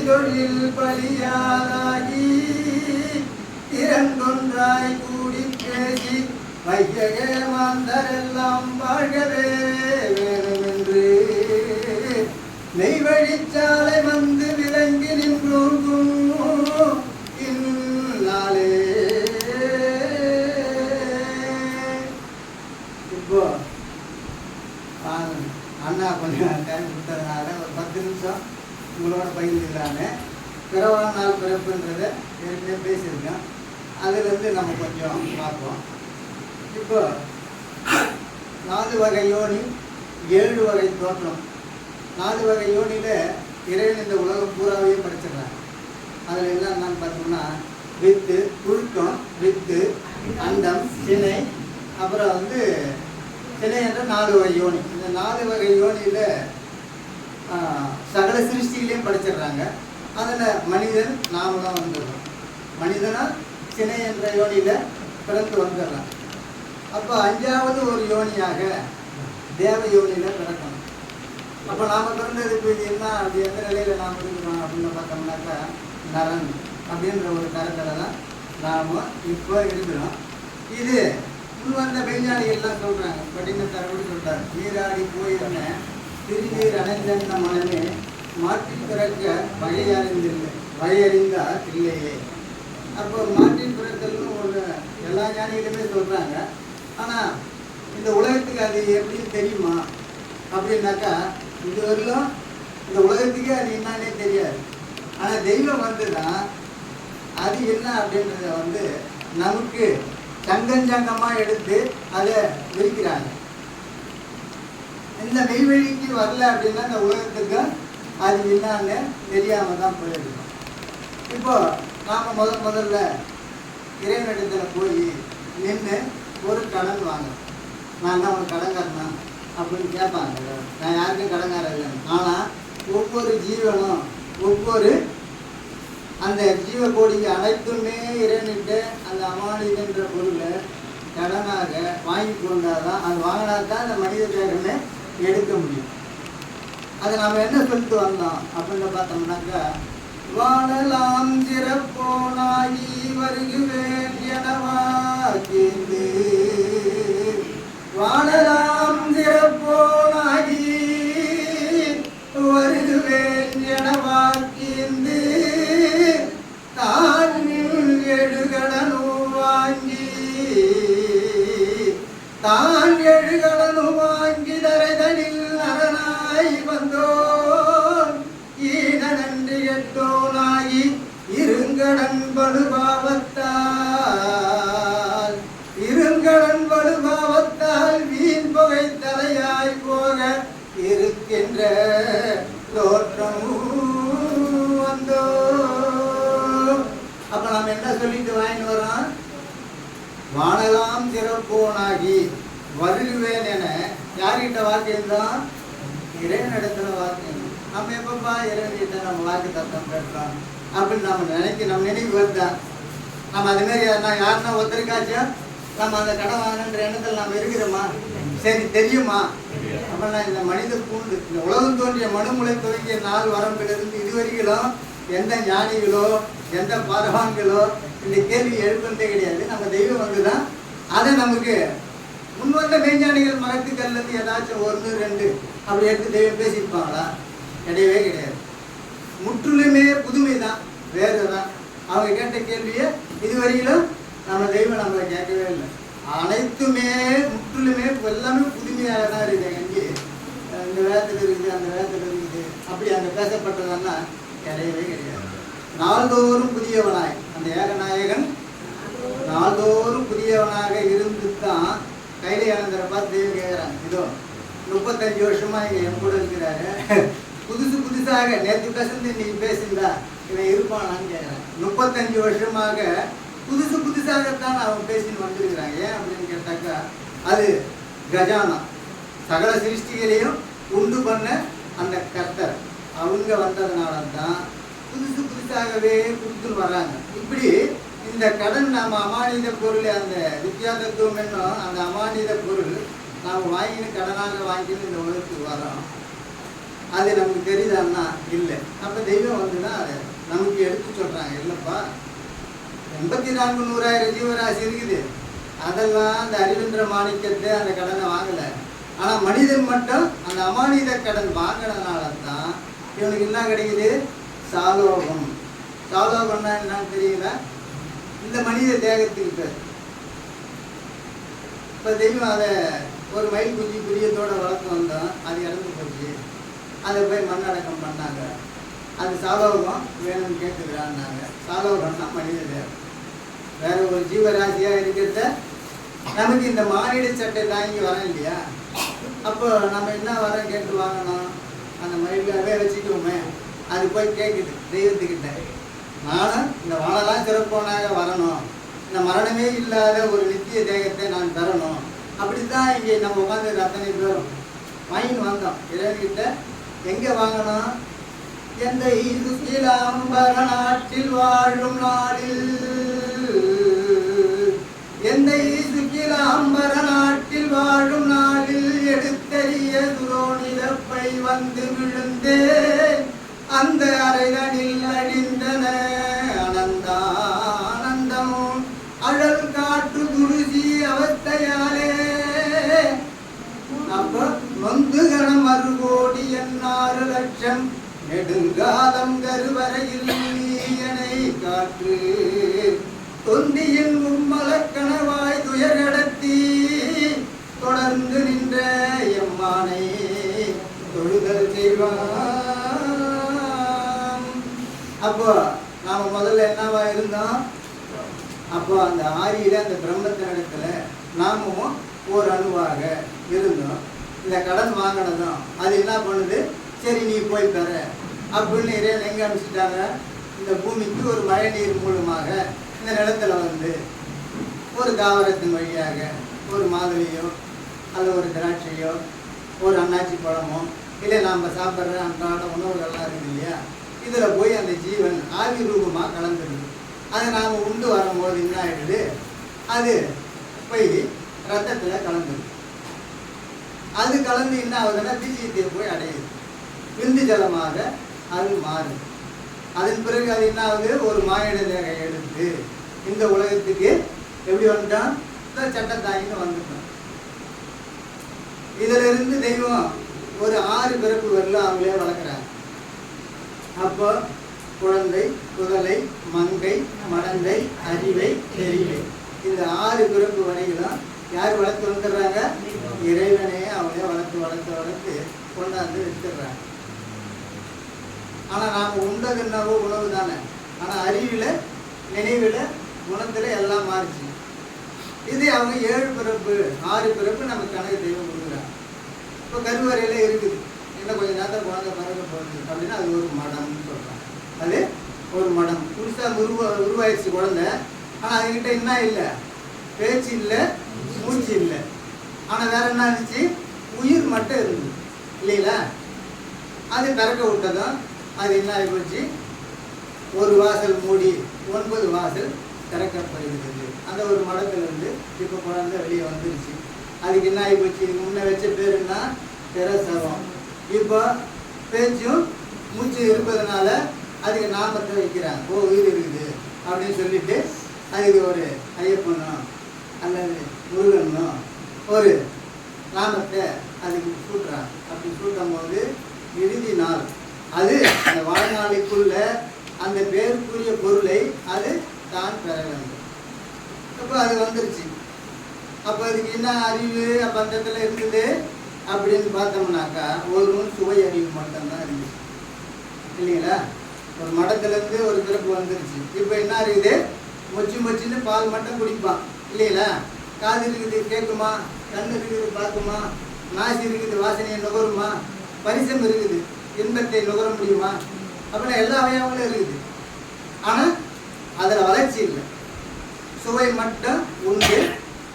தொழில் பலியாகி இரண்டொன்றாய் கூடி பேசி வையகே மாந்தரெல்லாம் வாழ்கவே வேணுமென்று நெய்வழிச்சாலை வந்து விளங்கி நின்றோங்கும் இந்நாளே. இப்போ அண்ணா கொஞ்சம் டைம் கொடுத்ததுனால ஒரு 10 நிமிஷம் உங்களோட பகிர்ந்துக்கலான்னு. பிறவான நாள் பிறப்புன்றதை ஏற்கனவே பேசியிருக்கேன். அதுலேருந்து நம்ம கொஞ்சம் பார்ப்போம். இப்போ 4 வகை யோனி, 7 வகை தோற்றம். 4 வகை யோனியில் இறைவன் இந்த உலகம் பூராவையும் படைச்சிடுறாங்க. அதில் என்னென்னு பார்த்தோம்னா வித்து, புழுக்கம், வித்து, அண்டம், சினை, அப்புறம் சினை என்ற 4 வகை யோனி. இந்த 4 வகை யோனியில் சகல சிருஷ்டிகளையும் படைச்சிடுறாங்க. அதில் மனிதன் நாமளும் வந்துடுறோம். மனிதனாக சினை என்ற யோனியில் பிறந்து வந்துடுறான். அப்போ 5வது ஒரு யோனியாக தேவ யோனியில் பிறக்கணும். அப்போ நாம் பிறந்ததுக்கு இது என்ன, அப்படி எந்த நிலையில் நாம் இருக்கிறோம் அப்படின்னு பார்த்தோம்னாக்கா நரன் அப்படின்ற ஒரு கருத்தில் தான் நாம் இப்போ இருக்கிறோம். இது வந்த விஞ்ஞானிகள்லாம் சொல்கிறாங்க. படினத்தரவு சொல்கிறார், நீராடி போயிருந்த திருநீர் அணைந்த மனமே மாற்றி பிறக்க வகையறிந்தார் இல்லையே. அப்போ மாற்றின் பிறத்தல்னு ஒரு எல்லா ஞானிகளுமே சொல்கிறாங்க. ஆனால் இந்த உலகத்துக்கு அது எப்படின்னு தெரியுமா அப்படின்னாக்கா இதுவரையிலும் இந்த உலகத்துக்கே அது என்னன்னே தெரியாது. ஆனால் தெய்வம் தான் அது என்ன அப்படின்றத நமக்கு சங்கமாக எடுத்து அதை விரிக்கிறாங்க. இந்த மெய்வழிக்கு வரல அப்படின்னா இந்த உலகத்துக்கு அது என்னன்னு தெரியாமல் தான் போயிருக்கோம். இப்போ நாம் முதல்ல இறைவனிடத்தில் போய் நின்று ஒரு கடன் வாங்க, நான் என்ன ஒரு கடன்காரனா அப்படின்னு கேட்பாங்க. நான் யாருக்கும் கடன்காரன் இல்லைன்னு. ஆனால் ஒவ்வொரு ஜீவனும் ஒவ்வொரு அந்த ஜீவகோடிக்கு அனைத்துமே இறைவனிட்டு அந்த அமானிதன்ற பொருளை கடனாக வாங்கி கொண்டாதான், அது வாங்கினா தான் அந்த மனித தேகமே எடுக்க முடியும். அதை நாம் என்ன சொல்லிட்டு வந்தோம் அப்படின்னு பார்த்தோம்னாக்கா, வாழலாம் சிறப்போனாகி வருகுவேன் எனவாக்கிந்து, வாழலாம் சிறப்போனாகி வருகுவேன் எனவாக்கிந்து, தான் எழுகடனும் வாங்கி தான் எழுகடனும் வாங்கி தரைதனில் அரணாய் வந்தோன் ஈன நன்றி எட்டோனாகி இருங்கடன் படுபாவத்தால் வீண் புகை தலையாய் போக இருக்கின்ற தோற்றமும் வந்தோ. அப்ப நாம் என்ன சொல்லிட்டு வாங்கிட்டு வரோம்? வாழலாம் சிறப்போனாகி வருகுவேன் என யார்கிட்ட வாக்கியம்தான்? இறைவனிடத்துல வாக்கியம். நம்ம எப்பப்பா இறைவன்கிட்ட நம்ம வாக்கு தத்தம் பெற்றோம் அப்படின்னு நம்ம நினைவு வருதான். நம்ம அது மாதிரி யாருன்னா ஒருத்தருக்காச்சும் நம்ம அந்த கடன் வாங்கணுன்ற எண்ணத்தில் நம்ம இருக்கிறோமா? சரி தெரியுமா? அப்படின்னா இந்த மனித பூண்டு இந்த உலகம் தோன்றிய மனுமுலை துவங்கிய நாள் வரம்பிலிருந்து இதுவரைக்கும் எந்த ஞானிகளோ எந்த பரவான்களோ இந்த கேள்வி எழுப்புறதே கிடையாது. நம்ம தெய்வம் தான் அதை நமக்கு முன்வந்த மெய்ஞானிகள் மரத்துக்கல்லேருந்து ஏதாச்சும் 1 2 அப்படி எடுத்து தெய்வம் பேசியிருப்பாங்களா? கிடையவே கிடையாது. முற்றிலுமே புதுமை தான், வேறு தான். அவங்க கேட்ட கேள்வியை இதுவரையிலும் நம்ம தெய்வம் நம்ம கேட்கவே இல்லை. அனைத்துமே முற்றிலுமே எல்லாமே புதுமையாக தான் இருக்குது. எங்கே இந்த வேதத்தில் இருக்குது, அந்த வேதத்தில் இருக்குது, அப்படி அங்கே பேசப்பட்டதுன்னா கிடையவே கிடையாது. நாள்தோறும் புதியவனாய் அந்த ஏகநாயகன் நாள்தோறும் புதியவனாக இருந்து தான் கைலையானந்தரை பார்த்து தெய்வம் கேட்குறாங்க. இதோ 35 வருஷமா இங்கே என் கூட இருக்கிறாரு, புதுசாக நேற்று பேசுறது இன்னைக்கு பேசுங்களா, இவன் இருப்பானான்னு கேட்குறாங்க. 35 வருஷமாக புதுசாகத்தான் அவன் பேசின்னு வந்திருக்கிறாங்க. ஏன் அப்படின்னு கேட்டாக்கா, அது கஜானா சகல சிருஷ்டிகளையும் உண்டு பண்ண அந்த கர்த்தர் அவங்க வந்ததுனால தான் புதுசாகவே கொடுத்துன்னு வர்றாங்க. இப்படி இந்த கடன் நாம் அமானித பொருள் அந்த வித்யா தத்துவம் என்னும் அந்த அமானித பொருள் நாம் வாங்கின்னு கடனாக வாங்கின்னு இந்த உலகத்துக்கு வரோம். அது நமக்கு தெரியுதான்னா இல்லை. அப்போ தெய்வம் வந்து தான் அதை நமக்கு எடுத்து சொல்கிறாங்க. இல்லைப்பா, 84 100,000 ஜீவராசி இருக்குது, அதெல்லாம் அந்த அறிவென்ற மாணிக்கத்தை அந்த கடனை வாங்கலை. ஆனால் மனிதன் மட்டும் அந்த அமானித கடன் வாங்கினதுனால தான் இவனுக்கு என்ன கிடைக்குது? சாலோகம். சாலோகம்னா என்னன்னு தெரியல, இந்த மனித தேகத்துக்கு பேர். இப்போ தெய்வம் அதை ஒரு மயில் குஞ்சு புரியத்தோடு வளர்த்து வந்தோம், அது இறந்து போச்சு. அதை போய் மண்ணடக்கம் பண்ணாங்க. அது சாலோகம் வேணும்னு கேட்டுக்கிறான்னாங்க. சாலோகம்னா மனித தேகம். வேற ஒரு ஜீவராசியாக இருக்கிறத நமக்கு இந்த மானிட சட்டை தாங்கி வரோம் இல்லையா? அப்போ நம்ம என்ன வரோம் கேட்டு வாங்கணும்? அந்த மயிலாவே வச்சுக்குவோமே, அது போய் கேட்குது தெய்வத்துக்கிட்ட, நானும் இந்த வாழலாம் சிறப்பானாக வரணும், இந்த மரணமே இல்லாத ஒரு நித்திய தேகத்தை நான் தரணும். அப்படித்தான் இங்கே நம்ம உட்காந்து அத்தனை பேரும் வாங்கி வந்தோம் இறைவன்கிட்ட. எங்கே வாங்கணும்? எந்த இசுக்கிலாம்பர நாட்டில் வாழும் நாளில், எந்த இசுக்கிலாம்பர நாட்டில் வாழும் நாளில் எடுத்தறிய துரோணிதப்பை வந்து விழுந்தே அந்த அறைகளில் அழிந்தன அனந்தானந்தமும் அழல் காற்று குருசி அவஸ்தையாலே. அப்ப நொந்து கணம் 6 கோடி 6 லட்சம் நெடுங்காலம் கருவறையில் நீயனை காற்று தொந்தியின் மும்மலக்கணவாய் துயர் கடத்தி தொடர்ந்து நின்ற எம்மானை தொழுதல் செய்வான். அப்போ நாம முதல்ல என்னவா இருந்தோம்? அப்போ அந்த ஆரியில அந்த பிரம்மத்தின் இடத்துல நாமும் ஒரு அணுவாக இருந்தோம். இந்த கடன் வாங்கினதும் அது என்ன பண்ணுது? சரி நீ போய் பெற அப்படின்னு இறைவன் எங்கே அனுப்பிச்சிட்டாங்க? இந்த பூமிக்கு ஒரு மழை நீர் மூலமாக இந்த நிலத்தில் வந்து ஒரு தாவரத்தின் வழியாக ஒரு மாதுளையோ அல்லது ஒரு திராட்சையோ ஒரு அன்னாச்சி பழமோ இல்லை நாம் சாப்பிட்ற அன்றாட உணவுகள்லாம் இருக்குது இல்லையா, இதில் போய் அந்த ஜீவன் ஆவி ரூபமாக கலந்துருது. அதை நாம் உண்டு வரும்போது என்ன ஆகிடுது? அது போய் ரத்தத்தில் கலந்துருது. அது கலந்து என்ன ஆகுதுன்னா பீஜத்தை போய் அடையுது, விந்து ஜலமாக அது மாறுது. அதன் பிறகு அது என்ன ஆகுது? ஒரு மானிட தேகம் எடுத்து இந்த உலகத்துக்கு எப்படி வந்துட்டான்? இந்த சட்டத்தாயின்னு வந்துட்டான். இதுல இருந்து தெய்வம் ஒரு 6 பிறப்பு வரல அவங்களே வளர்க்குறாங்க. அப்போ குழந்தை, குதலை, மங்கை, மடந்தை, அறிவை, தெரிவை, இந்த 6 பிறப்பு வரைக்கும் யார் வளர்த்து வந்துடுறாங்க? இறைவனே அவங்களே வளர்த்து வளர்த்து வளர்த்து கொண்டாந்து எடுத்துடுறாங்க. ஆனால் நாம் உண்டது என்னவோ உணவு தானே. ஆனால் அறிவில், நினைவில், குணத்தில் எல்லாம் மாறிச்சு. இது அவங்க 7 பிறப்பு 6 பிறப்பு நமக்கு கணக்கு தெய்வம் கொடுக்குறாங்க. இப்போ கருவறையில் இருக்குது, இன்னும் கொஞ்சம் நேரத்தில் குழந்தை பிறக்க போகுது அப்படின்னா அது ஒரு மடம்னு சொல்கிறாங்க. அது ஒரு மடம். புதுசாக உருவாயிடுச்சு குழந்தை. ஆனால் அதுக்கிட்ட என்ன இல்லை? பேச்சு இல்லை, மூச்சு இல்லை. ஆனால் வேற என்ன இருந்துச்சு? உயிர் மட்டும் இருந்தது இல்லைங்களா? அது பிறக்க விட்டதும் அது என்ன ஆகி போச்சு? ஒரு வாசல் மூடி 9 வாசல் திறக்கப்படுகிறது. அந்த ஒரு மடத்திலிருந்து இப்போ குழந்தை வெளியே வந்துருச்சு. அதுக்கு என்ன ஆகி போச்சு? இதுக்கு முன்னே வச்ச பேருன்னா பிரசவம். இப்போ பேச்சும் மூச்சு இருப்பதனால அதுக்கு நாமத்தை வைக்கிறாங்க. ஓ, உயிர் இருக்குது அப்படின்னு சொல்லிட்டு அதுக்கு ஒரு ஐயப்பனோ அல்லது முருகனோ ஒரு நாமத்தை அதுக்கு சூட்டுறாங்க. அப்படி சூட்டும் போது இறுதி நாள் அது அந்த வாழ்நாளைக்குள்ள அந்த பேருக்குரிய பொருளை அது தான் பெற வேண்டும். அப்போ அது வந்துருச்சு. அப்போ அதுக்கு என்ன அறிவு அப்போ அந்த இடத்துல இருக்குது அப்படின்னு பார்த்தோம்னாக்கா ஒரு சுவை அறிவு மட்டும்தான் இருந்துச்சு இல்லைங்களா? ஒரு மடத்துலேருந்து ஒரு பிறப்பு வந்துருச்சு. இப்போ என்ன இருக்குது? மொச்சின்னு பால் மட்டும் குடிப்பான் இல்லைங்களா? காது இருக்குது கேட்குமா, கண் இருக்குது பார்க்குமா, நாசி இருக்குது வாசனையை நுகருமா, பரிசம் இருக்குது இன்பத்தை நுகர முடியுமா? அப்படின்னா எல்லா அவயவங்களும் இருக்குது. ஆனால் அதில் வளர்ச்சி இல்லை, சுவை மட்டும் உண்டு.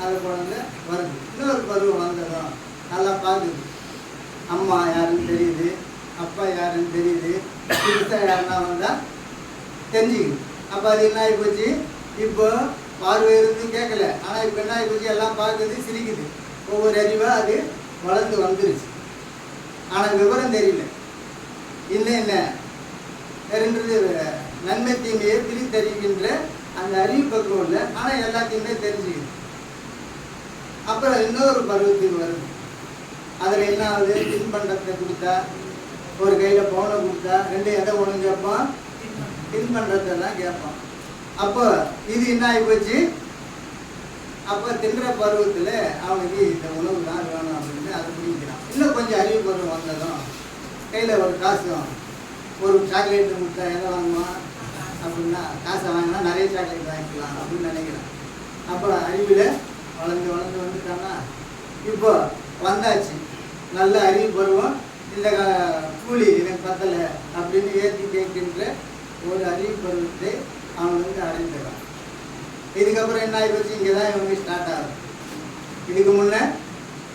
அது குழந்தை வருது. இன்னொரு பருவம் வந்ததும் நல்லா பார்க்குது. அம்மா யாருன்னு தெரியுது, அப்பா யாருன்னு தெரியுது, புதுசாக யாருன்னா வந்தால் தெரிஞ்சுக்குது. அப்போ அது என்ன ஆகி போச்சு? இப்போ பார்வை இருந்து கேட்கல, ஆனால் இப்போ என்ன ஆகி போச்சு? எல்லாம் பார்க்குது, சிரிக்குது. ஒவ்வொரு அறிவாக அது வளர்ந்து வந்துருச்சு. ஆனால் விவரம் தெரியல. என்ன ரெண்டு நன்மை தீமையை பிரித்தறிகின்ற அந்த அறிவு பக்குவம் இல்லை, ஆனால் எல்லாத்தையுமே தெரிஞ்சுக்குது. அப்புறம் இன்னொரு பருவத்துக்கு வருது. அதில் என்ன ஆகுது? தின்பண்டத்தை கொடுத்தா, ஒரு கையில் பவுனை கொடுத்தா, ரெண்டு எதை ஒன்று கேட்பான், தின்பண்டத்தை தான் கேட்பான். அப்போ இது என்ன ஆகி போச்சு? அப்போ தின்ற பருவத்தில் அவனுக்கு இந்த உணவு தான் வேணும் அப்படின்னு அதை பிடிக்கிறான். இன்னும் கொஞ்சம் அறிவு பருவம் வந்ததும் கையில் ஒரு காசும் ஒரு சாக்லேட்டு கொடுத்தா எதை வாங்குவான் அப்படின்னா, காசை வாங்கினா நிறைய சாக்லேட் வாங்கிக்கலாம் அப்படின்னு நினைக்கிறான். அப்போ அறிவில் வளர்ந்து வந்துட்டான்னா இப்போ வந்தாச்சு நல்ல அறிவு பருவம். இந்த கூலி எனக்கு பத்தலை அப்படின்னு ஏற்றி கேட்கின்ற ஒரு அறிவு பருவத்தை அவன் அடைந்துடுறான். இதுக்கப்புறம் என்ன ஆகிப்போச்சு? இங்கே தான் இவங்க ஸ்டார்ட் ஆகும். இதுக்கு முன்னே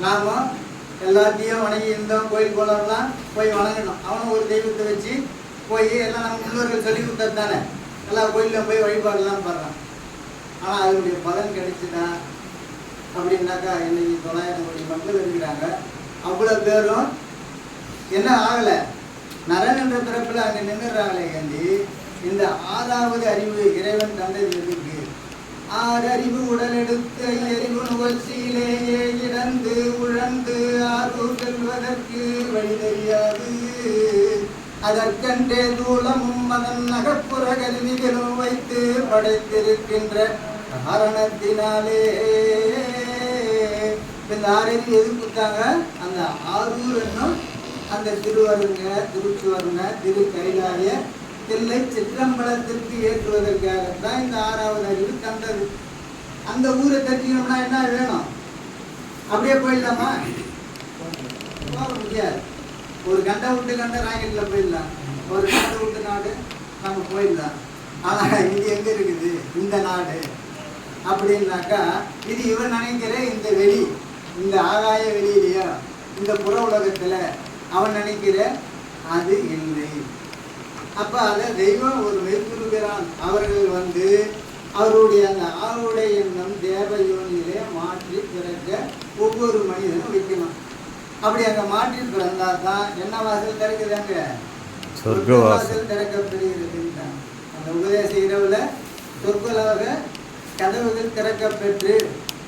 நாம் எல்லாத்தையும் வணங்கி இருந்தோம், கோயில் போலாம் போய் வணங்கணும். அவனும் ஒரு தெய்வத்தை வச்சு போய் எல்லாம் நம்ம முன்னோர்கள் சொல்லி கொடுத்தது தானே, எல்லா கோயிலும் போய் வழிபாடெல்லாம் பண்ணுறான். ஆனால் அதனுடைய பலன் கிடைச்சுதா அப்படின்னாக்கா இன்னைக்கு 900 கோடி மக்கள் இருக்கிறாங்க. அவ்வளோ பேரும் என்ன ஆகலை, நரன் என்ற பிறப்பில் அங்கே நின்றுறாங்களே கண்டி. இந்த 6வது அறிவு இறைவன் தந்தது எதுக்கு? 6 அறிவு உடல் எடுத்து அறிவு நுகர்ச்சியிலேயே இடந்து உழந்து ஆறு செல்வதற்கு வழி தெரியாது. அதற்கென்றே தூளமும் அதன் நகப்புற கருவிகளும் வைத்து படைத்திருக்கின்ற காரணத்தினாலே இந்த 6 அறிவு எது கொடுத்தாங்க? அந்த 6 என்னும் அந்த திருவருங்க, திருச்சுவர்ண, திரு கைலாய தில்லை சிற்றம்பலத்திற்கு ஏற்றுவதற்காகத்தான் இந்த 6வது அறிவு தந்தது. அந்த ஊரை தெரிஞ்சுக்கணும்னா என்ன வேணும்? அப்படியே போயிடலாமா? போக முடியாது. ஒரு கண்டை விட்டு கண்டை ராக்கெட்டில் போயிடலாம், ஒரு நாடு விட்டு நாடு நம்ம போயிடலாம். ஆனால் இது எங்கே இருக்குது இந்த நாடு அப்படின்னாக்கா, இது இவன் நினைக்கிற இந்த வெளி, இந்த ஆகாய வெளியிலையோ இந்த புற உலகத்தில் அவன் நினைக்கிற அது இல்லை. அப்போ அதை தெய்வம் ஒரு மெய்குருகிறான். அவர்கள் அவருடைய அந்த ஆளுடைய எண்ணம் தேவ யோனியிலே மாற்றி பிறக்க ஒவ்வொரு மனிதனும் வைக்கணும். அப்படி அங்கே மாற்றி பிறந்தால் தான் என்ன வாசல் திறக்குதாங்க? சொர்க்க வாசல் திறக்கப்படுகிறது. அந்த உபதேச இரவுல சொற்களாக கதவுகள் திறக்கப்பெற்று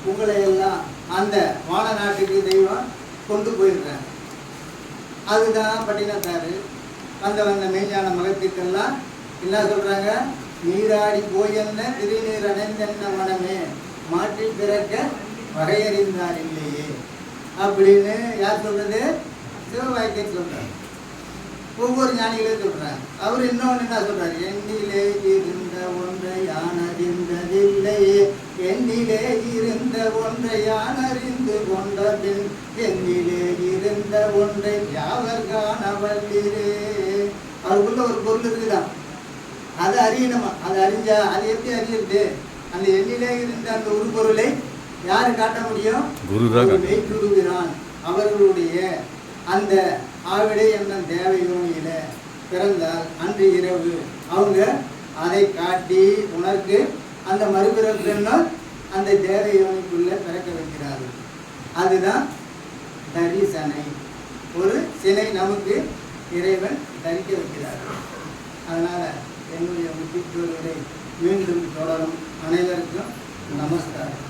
உங்களை எல்லாம் அந்த வான நாட்டுக்கு தெய்வம் கொண்டு போயிடுறாங்க. அதுதான் பட்டினத்தாரு வந்த மெய்ஞான மகத்துக்கெல்லாம் என்ன சொல்றாங்க? நீராடி போயென்ன திருநீர் அணைந்தென்ன மனமே மாற்றி பிறக்க வகையறிந்தார் இல்லையே அப்படின்னு யார் சொல்றது? சிவவாக்கியர் சொல்றாரு. ஒவ்வொரு ஞானிகளும் சொல்றாங்க. அவர் இன்னொன்று என்ன சொல்றாரு? எண்ணிலே இருந்த ஒன்றை யான் அறிந்ததில்லையே, எண்ணிலே இருந்த ஒன்றை யான் அறிந்து கொண்ட பின் எண்ணிலே இருந்த ஒன்றை யாவர் காண வல்லிரே. அவருக்குள்ள ஒரு பொருள் இருக்குதான், அதை அறியணுமா? அதை அறிஞ்சா அது எப்படி அறியுது? அந்த எண்ணிலே இருந்த அந்த ஒரு பொருளை யாரு காட்ட முடியும்? மெய்குருகிறான். அவர்களுடைய அந்த ஆவிடை என்ற தேவ யோனியில பிறந்தால் அன்று இரவு அவங்க அதை காட்டி உனக்கு அந்த மறுபிறப்பு அந்த தேவ யோனிக்குள்ள பிறக்க வைக்கிறார்கள். அதுதான் தரிசனை. ஒரு சிலை நமக்கு இறைவன் தரிக்க வைக்கிறார்கள். அதனால என்னுடைய முக்கியத்துவங்களை மீண்டும் தொடரும். அனைவருக்கும் நமஸ்காரம்.